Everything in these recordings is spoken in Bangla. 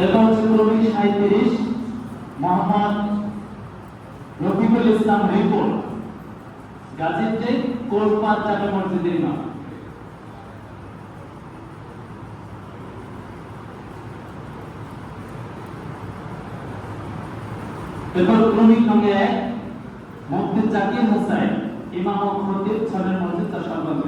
এরপর হচ্ছে ক্রমিক 37 মোহাম্মদ রফিকুল ইসলাম রিপন, গাজীপুর কোটপাড় জামে মসজিদের ইমাম। এরপর ক্রমিক নঙ্গে 1 মুফতি জাকির হোসেন, ইমাম ও খতিব ছনের মসজিদ চট্টগ্রাম।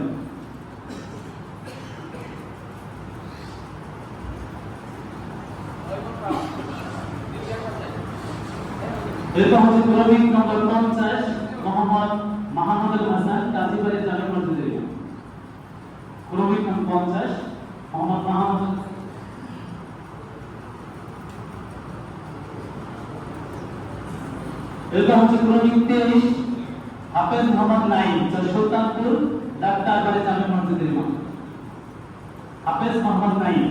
এরপর হচ্ছে ক্রমিক নম্বর 50 মোহাম্মদ মাহমুদুল হাসান, কাজীবাড়ি জামে মসজিদের ইমাম। ক্রমিক নম্বর 50 মোহাম্মদ মাহমুদ। এরপর হচ্ছে ক্রমিক 23 হাফেজ মোহাম্মদ নাইম, সুলতানপুর ডাক্তারবাড়ি জামে মসজিদের ইমাম। হাফেজ মোহাম্মদ নাইম।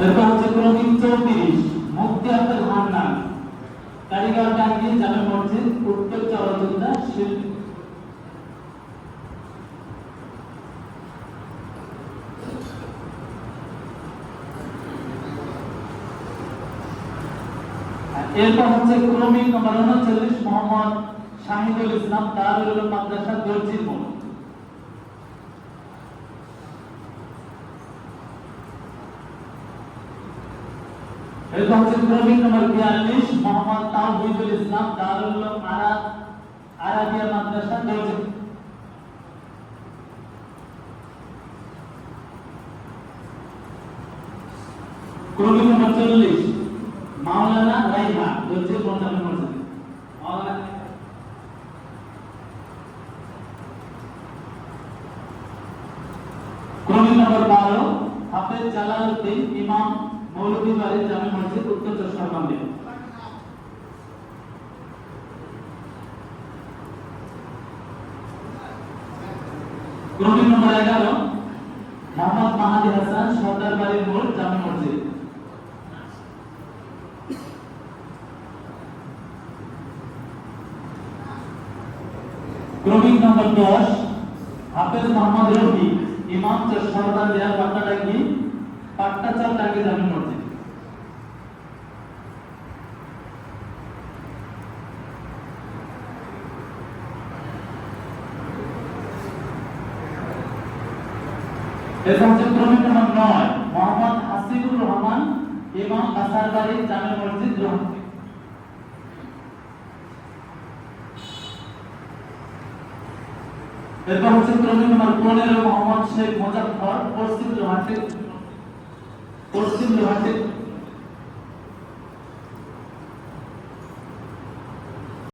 এরপর হচ্ছে ক্রমিক 34 মুফতি আব্দুল হান্নান, কারিগর টাঙ্গি জামে মসজিদ উত্তর চরজুদ্দা শিল্পী। এরপর হচ্ছে ক্রমিক নম্বর 39 মোহাম্মদ শাহিদুল ইসলাম, দারুল উলুম মাদ্রাসা দর্জির মোড়। এরপর হচ্ছে ক্রমিক নম্বর 42 মোহাম্মদ তাওহিদুল ইসলাম, দারুল উলুম আরাবিয়া মাদ্রাসা দর্জি। ক্রমিক নম্বর 40 মাওলানা রাইহা, দর্জি জামে মসজিদ। মাওলানা। ক্রমিক নম্বর 12 হাফেজ জালালউদ্দিন, ইমাম মৌলভীবাড়ি জামে মসজিদ উত্তর চট্টগ্রাম। ক্রমিক নম্বর 11 মোহাম্মদ মাহাদি হাসান, সরদারবাড়ি মোড় জামে মসজিদ। ক্রমিক নম্বর 10 হাফেজ মোহাম্মদ রফি, ইমাম সরদার দেয়াল পাট্টাটাঙ্গি পাট্টাচাল টাঙ্গি জামে মসজিদ। এরপর হচ্ছে ক্রমিক নম্বর 9 মোহাম্মদ হাসিবুর রহমান, ইমাম বাসারবাড়ি জামে মসজিদ রহমতি। এরপর হচ্ছে ক্রমিক নম্বর 15 মোহাম্মদ শেখ মুজাফফর, পশ্চিম লোহাটি